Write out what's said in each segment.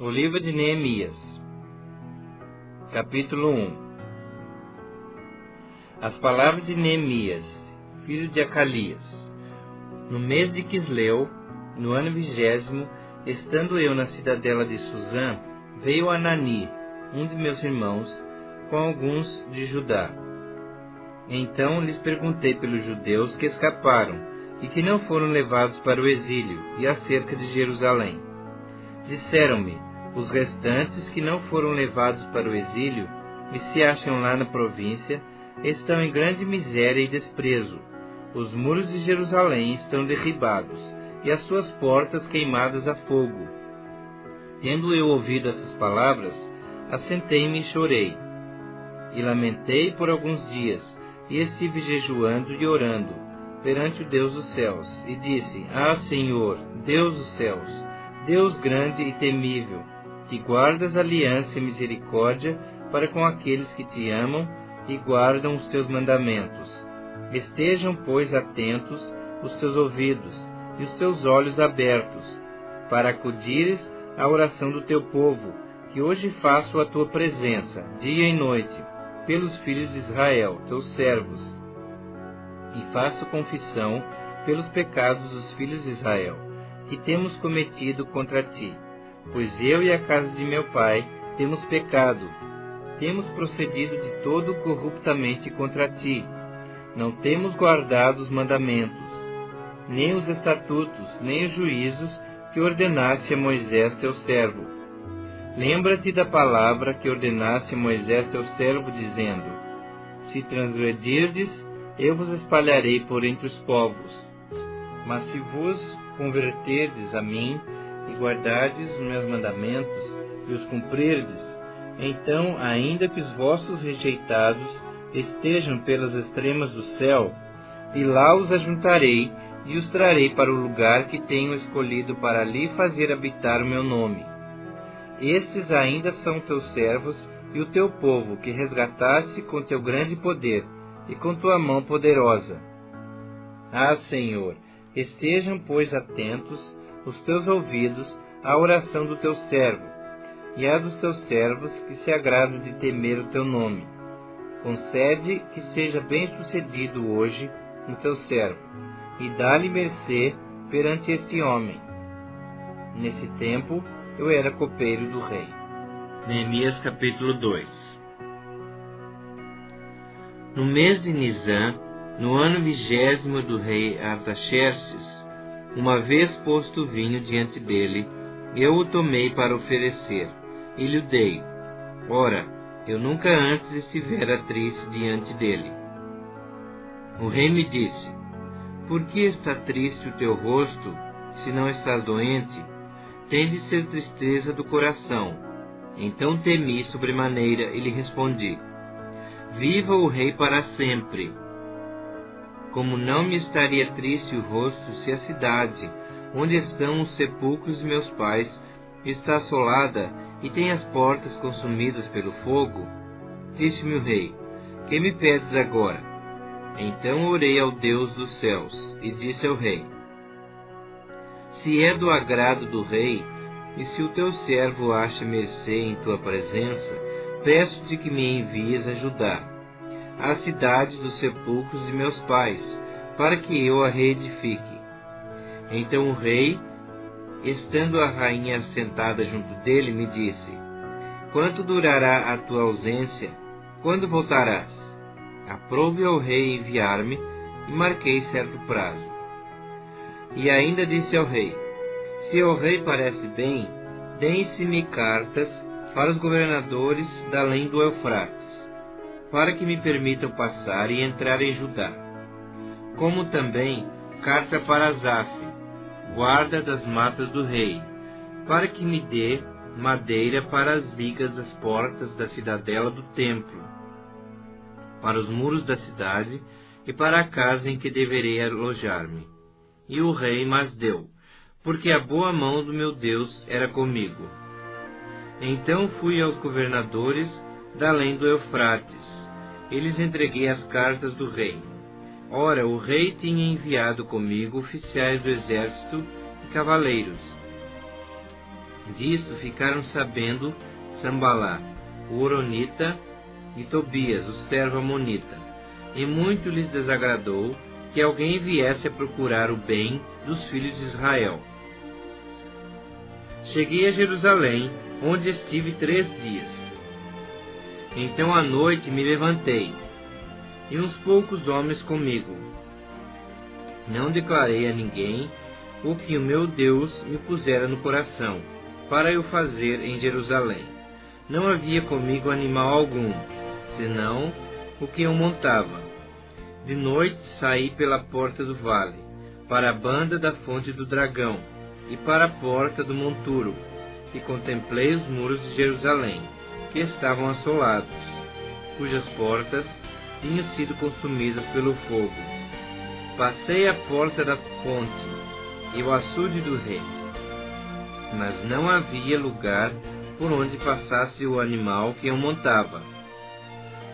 O livro de Neemias, capítulo 1. As palavras de Neemias, filho de Acalias. No mês de Quisleu, no ano 20º, estando eu na cidadela de Suzã, veio Anani, um de meus irmãos, com alguns de Judá. Então lhes perguntei pelos judeus que escaparam e que não foram levados para o exílio e acerca de Jerusalém. Disseram-me: os restantes que não foram levados para o exílio e se acham lá na província estão em grande miséria e desprezo. Os muros de Jerusalém estão derribados e as suas portas queimadas a fogo. Tendo eu ouvido essas palavras, assentei-me e chorei. E lamentei por alguns dias, e estive jejuando e orando perante o Deus dos céus, e disse: Ah, Senhor, Deus dos céus, Deus grande e temível, que guardas aliança e misericórdia para com aqueles que te amam e guardam os teus mandamentos. Estejam, pois, atentos os teus ouvidos e os teus olhos abertos, para acudires à oração do teu povo, que hoje faço à tua presença, dia e noite, pelos filhos de Israel, teus servos. E faço confissão pelos pecados dos filhos de Israel, que temos cometido contra ti. Pois eu e a casa de meu pai temos pecado, temos procedido de todo corruptamente contra ti. Não temos guardado os mandamentos, nem os estatutos, nem os juízos que ordenaste a Moisés teu servo. Lembra-te da palavra que ordenaste a Moisés teu servo, dizendo: se transgredirdes, eu vos espalharei por entre os povos. Mas se vos converterdes a mim, e guardardes os meus mandamentos, e os cumprirdes, então, ainda que os vossos rejeitados estejam pelas extremas do céu, de lá os ajuntarei, e os trarei para o lugar que tenho escolhido para ali fazer habitar o meu nome. Estes ainda são teus servos e o teu povo, que resgataste com teu grande poder, e com tua mão poderosa. Ah, Senhor, estejam, pois, atentos os teus ouvidos à oração do teu servo, e à dos teus servos que se agradam de temer o teu nome. Concede que seja bem-sucedido hoje no teu servo, e dá-lhe mercê perante este homem. Nesse tempo eu era copeiro do rei. Neemias capítulo 2. No mês de Nisã, no ano 20º do rei Artaxerxes, uma vez posto o vinho diante dele, eu o tomei para oferecer, e lhe dei. Ora, eu nunca antes estivera triste diante dele. O rei me disse: por que está triste o teu rosto, se não estás doente? Tem de ser tristeza do coração. Então temi sobremaneira e lhe respondi: viva o rei para sempre! Como não me estaria triste o rosto se a cidade, onde estão os sepulcros de meus pais, está assolada e tem as portas consumidas pelo fogo? Disse-me o rei: que me pedes agora? Então orei ao Deus dos céus e disse ao rei: se é do agrado do rei, e se o teu servo acha mercê em tua presença, peço-te que me envies a Judá, a cidade dos sepulcros de meus pais, para que eu a reedifique. Então o rei, estando a rainha sentada junto dele, me disse: quanto durará a tua ausência? Quando voltarás? Aprove ao rei enviar-me, e marquei certo prazo. E ainda disse ao rei: se ao rei parece bem, deem-se-me cartas para os governadores da além do Eufrates, para que me permitam passar e entrar em Judá, como também carta para Asaf, guarda das matas do rei, para que me dê madeira para as vigas das portas da cidadela do templo, para os muros da cidade e para a casa em que deverei alojar-me. E o rei mas deu, porque a boa mão do meu Deus era comigo. Então fui aos governadores da além do Eufrates, e lhes entreguei as cartas do rei. Ora, o rei tinha enviado comigo oficiais do exército e cavaleiros. Disto ficaram sabendo Sambalá, o horonita, e Tobias, o servo amonita, e muito lhes desagradou que alguém viesse a procurar o bem dos filhos de Israel. Cheguei a Jerusalém, onde estive 3 dias. Então à noite me levantei, e uns poucos homens comigo. Não declarei a ninguém o que o meu Deus me pusera no coração, para eu fazer em Jerusalém. Não havia comigo animal algum, senão o que eu montava. De noite saí pela porta do vale, para a banda da fonte do dragão, e para a porta do monturo, e contemplei os muros de Jerusalém, que estavam assolados, cujas portas tinham sido consumidas pelo fogo. Passei a porta da fonte e o açude do rei, mas não havia lugar por onde passasse o animal que eu montava.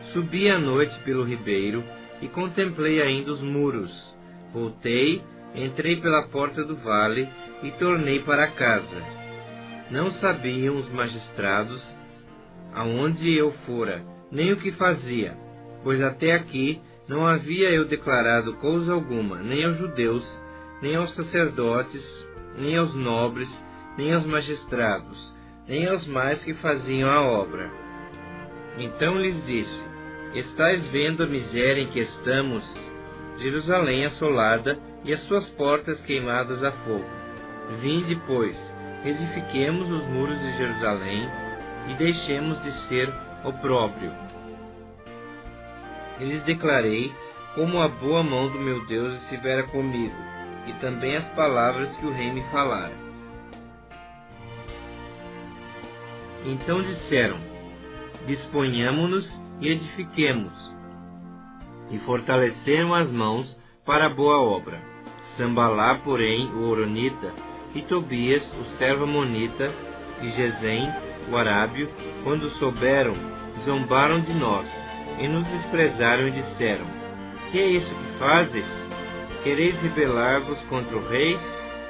Subi à noite pelo ribeiro e contemplei ainda os muros. Voltei, entrei pela porta do vale e tornei para casa. Não sabiam os magistrados aonde eu fora, nem o que fazia, pois até aqui não havia eu declarado coisa alguma, nem aos judeus, nem aos sacerdotes, nem aos nobres, nem aos magistrados, nem aos mais que faziam a obra. Então lhes disse: estais vendo a miséria em que estamos, Jerusalém assolada e as suas portas queimadas a fogo. Vinde, pois, edifiquemos os muros de Jerusalém e deixemos de ser opróbrio. E lhes declarei como a boa mão do meu Deus estivera comigo, e também as palavras que o rei me falara. Então disseram: disponhamo-nos e edifiquemos, e fortaleceram as mãos para a boa obra. Sambalá, porém, o horonita, e Tobias, o servo amonita, e Gesem, o arábio, quando souberam, zombaram de nós, e nos desprezaram e disseram: que é isso que fazes? Quereis rebelar-vos contra o rei?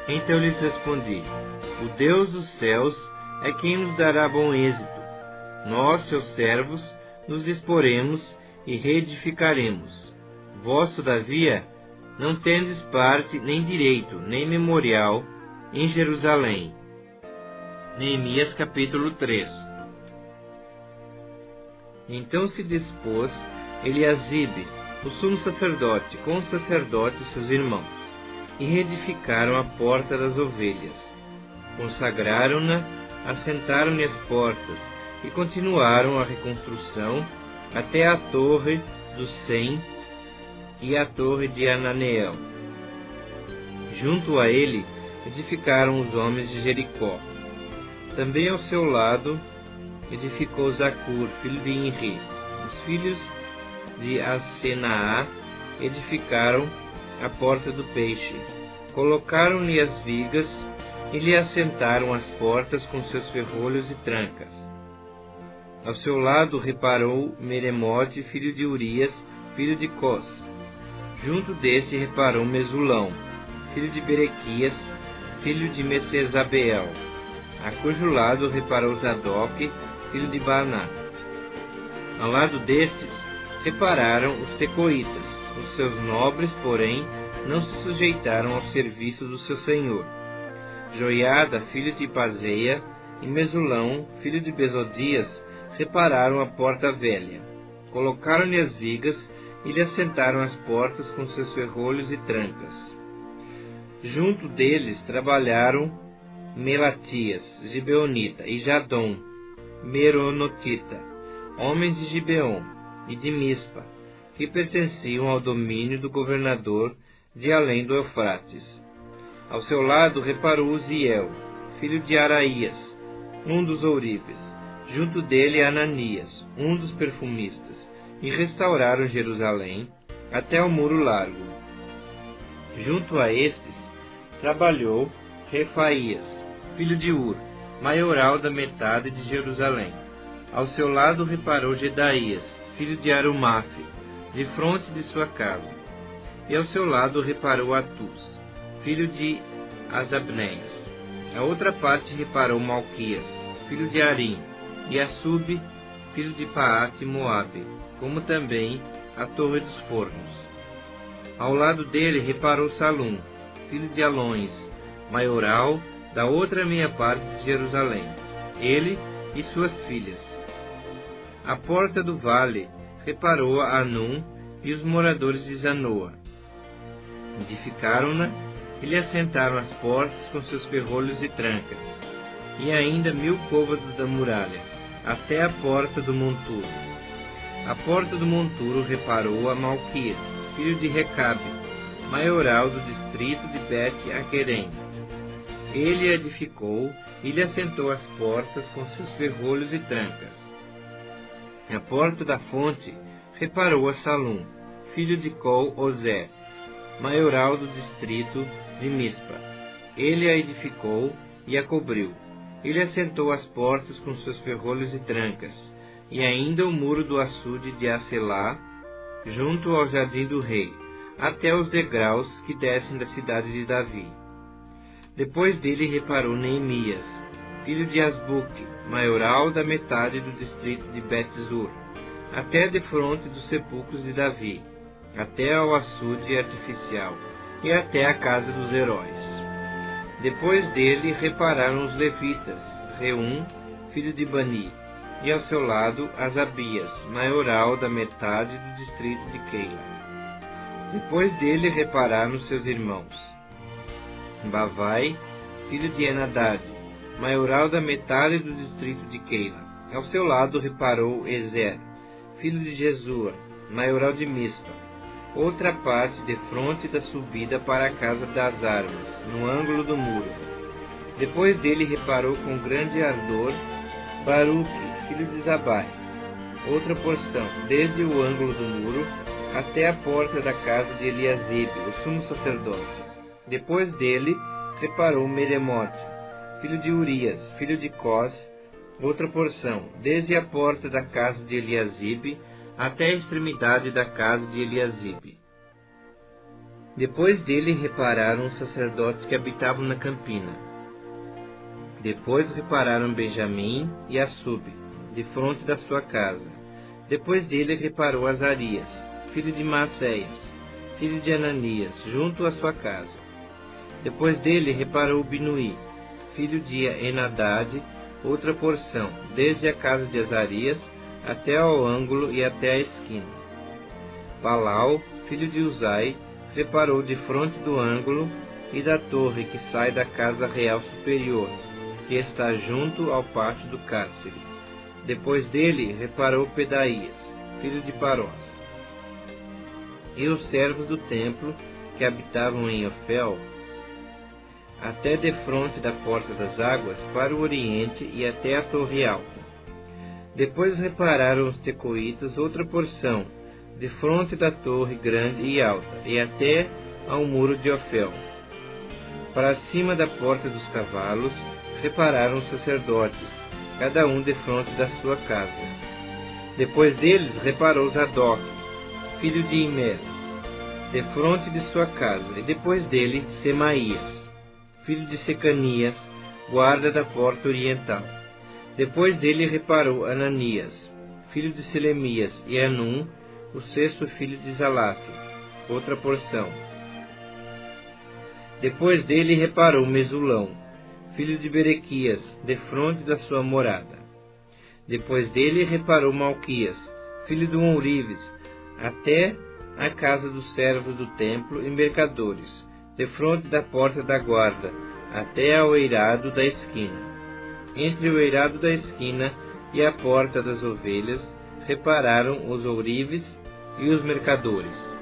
Então lhes respondi: o Deus dos céus é quem nos dará bom êxito. Nós, seus servos, nos disporemos e reedificaremos. Vós, todavia, não tendes parte, nem direito, nem memorial em Jerusalém. Neemias capítulo 3. Então se dispôs Eliasibe, o sumo sacerdote, com os sacerdotes seus irmãos, e reedificaram a porta das ovelhas. Consagraram-na, assentaram-lhe as portas, e continuaram a reconstrução até a torre do Sem e a torre de Ananeel. Junto a ele edificaram os homens de Jericó. Também ao seu lado edificou Zacur, filho de Inri. Os filhos de Asenaá edificaram a porta do peixe. Colocaram-lhe as vigas e lhe assentaram as portas com seus ferrolhos e trancas. Ao seu lado reparou Meremote, filho de Urias, filho de Cós. Junto desse reparou Mesulão, filho de Berequias, filho de Mesesabeel, a cujo lado reparou Zadok, filho de Baná. Ao lado destes repararam os tecoitas. Os seus nobres, porém, não se sujeitaram ao serviço do seu senhor. Joiada, filho de Paseia, e Mesulão, filho de Besodias, repararam a porta velha. Colocaram-lhe as vigas e lhe assentaram as portas com seus ferrolhos e trancas. Junto deles trabalharam Melatias, Gibeonita, e Jadom, Meronotita, homens de Gibeon e de Mispa, que pertenciam ao domínio do governador de além do Eufrates. Ao seu lado reparou Uziel, filho de Araías, um dos ourives. Junto dele Ananias, um dos perfumistas, e restauraram Jerusalém até o muro largo. Junto a estes trabalhou Refaías, filho de Ur, maioral da metade de Jerusalém. Ao seu lado reparou Gedaías, filho de Arumafe, de fronte de sua casa. E ao seu lado reparou Atus, filho de Asabneias. A outra parte reparou Malquias, filho de Arim, e Assub, filho de Paate Moabe, como também a Torre dos Fornos. Ao lado dele reparou Salum, filho de Alões, maioral da outra meia parte de Jerusalém, ele e suas filhas. A porta do vale reparou Anum e os moradores de Zanoa. Edificaram-na e lhe assentaram as portas com seus ferrolhos e trancas, e ainda 1000 côvados da muralha, até a porta do monturo. A porta do monturo reparou a Malquias, filho de Recabe, maioral do distrito de Bet-Aquerem. Ele a edificou e lhe assentou as portas com seus ferrolhos e trancas. A porta da fonte reparou a Salum, filho de Col-Ozé, maioral do distrito de Mispa. Ele a edificou e a cobriu. Ele assentou as portas com seus ferrolhos e trancas, e ainda o muro do açude de Acelá, junto ao jardim do rei, até os degraus que descem da cidade de Davi. Depois dele reparou Neemias, filho de Asbuque, maioral da metade do distrito de Bet-Zur, até defronte dos sepulcros de Davi, até ao açude artificial e até a casa dos heróis. Depois dele repararam os levitas, Reum, filho de Bani, e ao seu lado Asabias, maioral da metade do distrito de Keila. Depois dele repararam seus irmãos, Bavai, filho de Enadad, maioral da metade do distrito de Keila. Ao seu lado reparou Ezer, filho de Jesua, maioral de Mispa, outra parte defronte da subida para a casa das armas, no ângulo do muro. Depois dele reparou com grande ardor Baruque, filho de Zabai, outra porção, desde o ângulo do muro até a porta da casa de Eliasibe, o sumo sacerdote. Depois dele reparou Meremote, filho de Urias, filho de Cós, outra porção, desde a porta da casa de Eliasibe até a extremidade da casa de Eliasibe. Depois dele repararam os sacerdotes que habitavam na campina. Depois repararam Benjamim e Assub, defronte da sua casa. Depois dele reparou Azarias, filho de Maacéias, filho de Ananias, junto à sua casa. Depois dele reparou Binuí, filho de Enadad, outra porção, desde a casa de Azarias até ao ângulo e até a esquina. Balau, filho de Uzai, reparou de frente do ângulo e da torre que sai da casa real superior, que está junto ao pátio do cárcere. Depois dele reparou Pedaías, filho de Parós. E os servos do templo que habitavam em Ofel, até defronte da porta das águas, para o oriente e até a torre alta. Depois repararam os tecoitas outra porção, defronte da torre grande e alta, e até ao muro de Ofel. Para cima da porta dos cavalos, repararam os sacerdotes, cada um defronte da sua casa. Depois deles reparou Zadok, filho de Imer, defronte de sua casa, e depois dele Semaías, filho de Secanias, guarda da porta oriental. Depois dele reparou Ananias, filho de Selemias, e Anum, o sexto filho de Zalaf, outra porção. Depois dele reparou Mesulão, filho de Berequias, defronte da sua morada. Depois dele reparou Malquias, filho de Ourives, até a casa dos servos do templo e mercadores, defronte da porta da guarda, até ao eirado da esquina. Entre o eirado da esquina e a porta das ovelhas, repararam os ourives e os mercadores.